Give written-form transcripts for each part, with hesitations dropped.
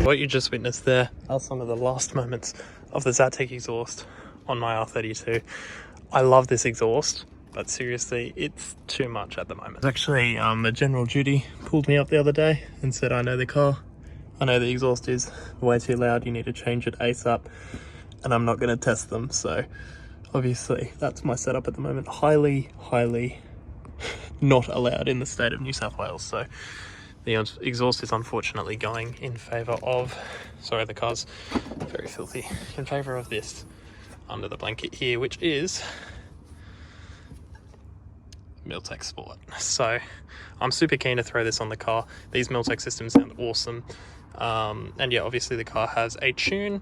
What you just witnessed there are some of the last moments of the Milltek exhaust on my R32. I love this exhaust, but seriously, it's too much at the moment. Actually, the General Duty pulled me up the other day and said, I know the car, I know the exhaust is way too loud, you need to change it ASAP, and I'm not going to test them. So obviously that's my setup at the moment. Highly not allowed in the state of New South Wales. So the exhaust is unfortunately going in favour of, sorry, the car's very filthy, in favour of this under the blanket here, which is Milltek Sport. So I'm super keen to throw this on the car. These Milltek systems sound awesome. And yeah, obviously the car has a tune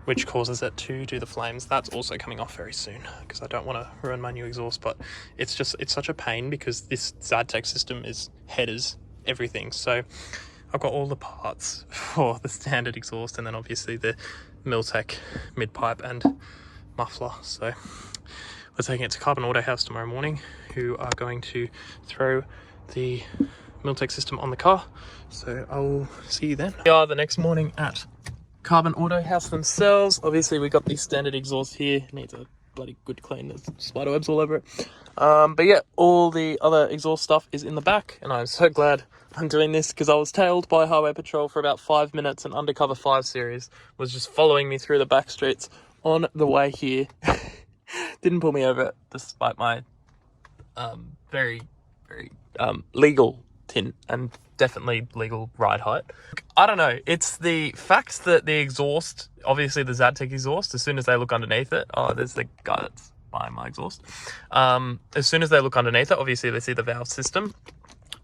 which causes it to do the flames. That's also coming off very soon because I don't want to ruin my new exhaust, but it's such a pain because this Milltek system is headers, everything. So I've got all the parts for the standard exhaust and then obviously the Milltek mid-pipe and muffler. So we're taking it to Carbon Autohaus tomorrow morning, who are going to throw the Milltek system on the car. So I'll see you then. We are the next morning at Carbon Autohaus themselves. Obviously we got the standard exhaust here, needs a bloody good clean, there's spider webs all over it. But yeah, all the other exhaust stuff is in the back, and I'm so glad I'm doing this because I was tailed by Highway Patrol for about 5 minutes, and Undercover 5 series was just following me through the back streets on the way here. Didn't pull me over despite my very legal tint and definitely legal ride height. I don't know, it's the fact that the exhaust, obviously the Milltek exhaust, as soon as they look underneath it, oh, there's the guy that's buying my exhaust. As soon as they look underneath it, obviously they see the valve system,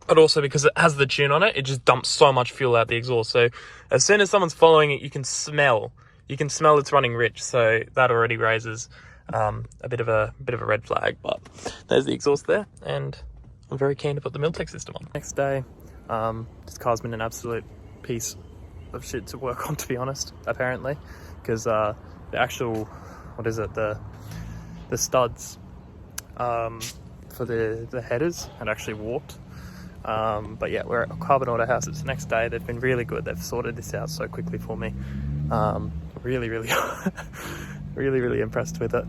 but also because it has the tune on it, it just dumps so much fuel out the exhaust. So as soon as someone's following it, you can smell it's running rich. So that already raises a bit of a red flag. But there's the exhaust there, and I'm very keen to put the Milltek system on. Next day, this car's been an absolute piece of shit to work on, to be honest, apparently, because the actual, what is it, the studs for the headers had actually warped. But yeah, we're at Carbon Autohaus. It's the next day. They've been really good. They've sorted this out so quickly for me. Really really impressed with it.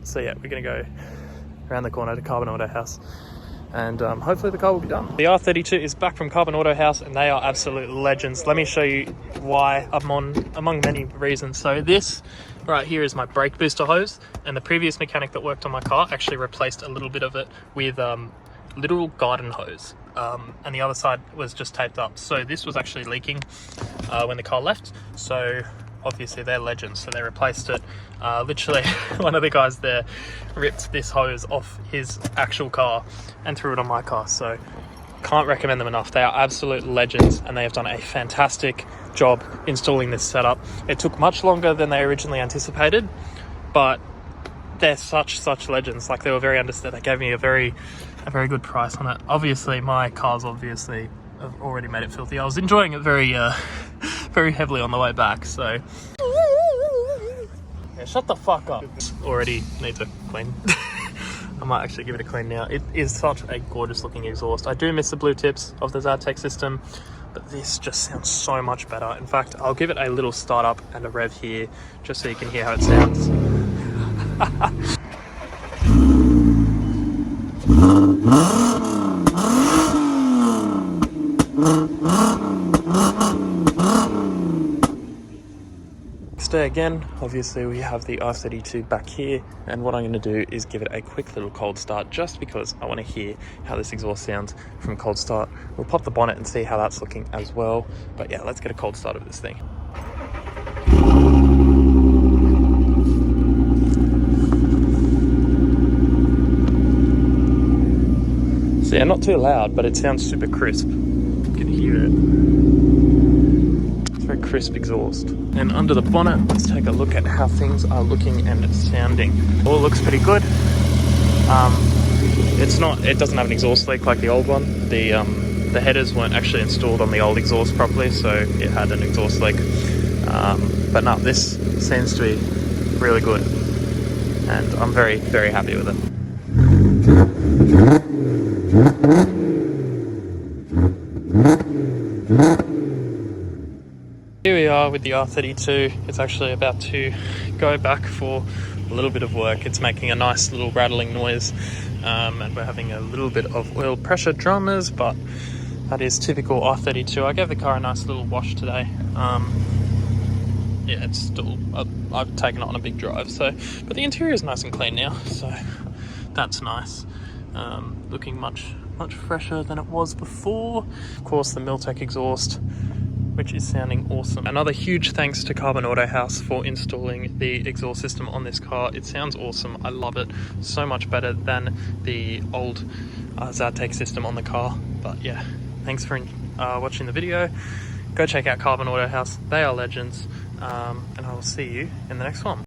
So yeah, we're gonna go around the corner to Carbon Autohaus, and hopefully the car will be done. The R32 is back from Carbon Autohaus, and they are absolute legends. Let me show you why, among many reasons. So this right here is my brake booster hose, and the previous mechanic that worked on my car actually replaced a little bit of it with literal garden hose, and the other side was just taped up. So this was actually leaking when the car left, so obviously they're legends, so they replaced it. Literally one of the guys there ripped this hose off his actual car and threw it on my car. So can't recommend them enough. They are absolute legends, and they have done a fantastic job installing this setup. It took much longer than they originally anticipated, but they're such legends. Like, they were very understood. They gave me a very good price on it. Obviously my car's obviously have already made it filthy. I was enjoying it very heavily on the way back, so yeah, shut the fuck up. Already need to clean. I might actually give it a clean now. It is such a gorgeous looking exhaust. I do miss the blue tips of the Milltek system, but this just sounds so much better. In fact, I'll give it a little start up and a rev here just so you can hear how it sounds. Next day again, obviously we have the R32 back here, and what I'm going to do is give it a quick little cold start just because I want to hear how this exhaust sounds from cold start. We'll pop the bonnet and see how that's looking as well, but yeah, let's get a cold start of this thing. So yeah, not too loud, but it sounds super crisp. You can hear it. It's a very crisp exhaust. And under the bonnet, let's take a look at how things are looking and sounding. All looks pretty good. It doesn't have an exhaust leak like the old one. The headers weren't actually installed on the old exhaust properly, so it had an exhaust leak. But no, this seems to be really good, and I'm very happy with it. car with the R32. It's actually about to go back for a little bit of work. It's making a nice little rattling noise, and we're having a little bit of oil pressure dramas, but that is typical R32. I gave the car a nice little wash today. Yeah, it's still, I've taken it on a big drive, so, but the interior is nice and clean now, so that's nice. Looking much fresher than it was before. Of course, the Milltek exhaust, which is sounding awesome. Another huge thanks to Carbon Autohaus for installing the exhaust system on this car. It sounds awesome. I love it so much better than the old Milltek system on the car. But yeah, thanks for watching the video. Go check out Carbon Autohaus. They are legends. And I will see you in the next one.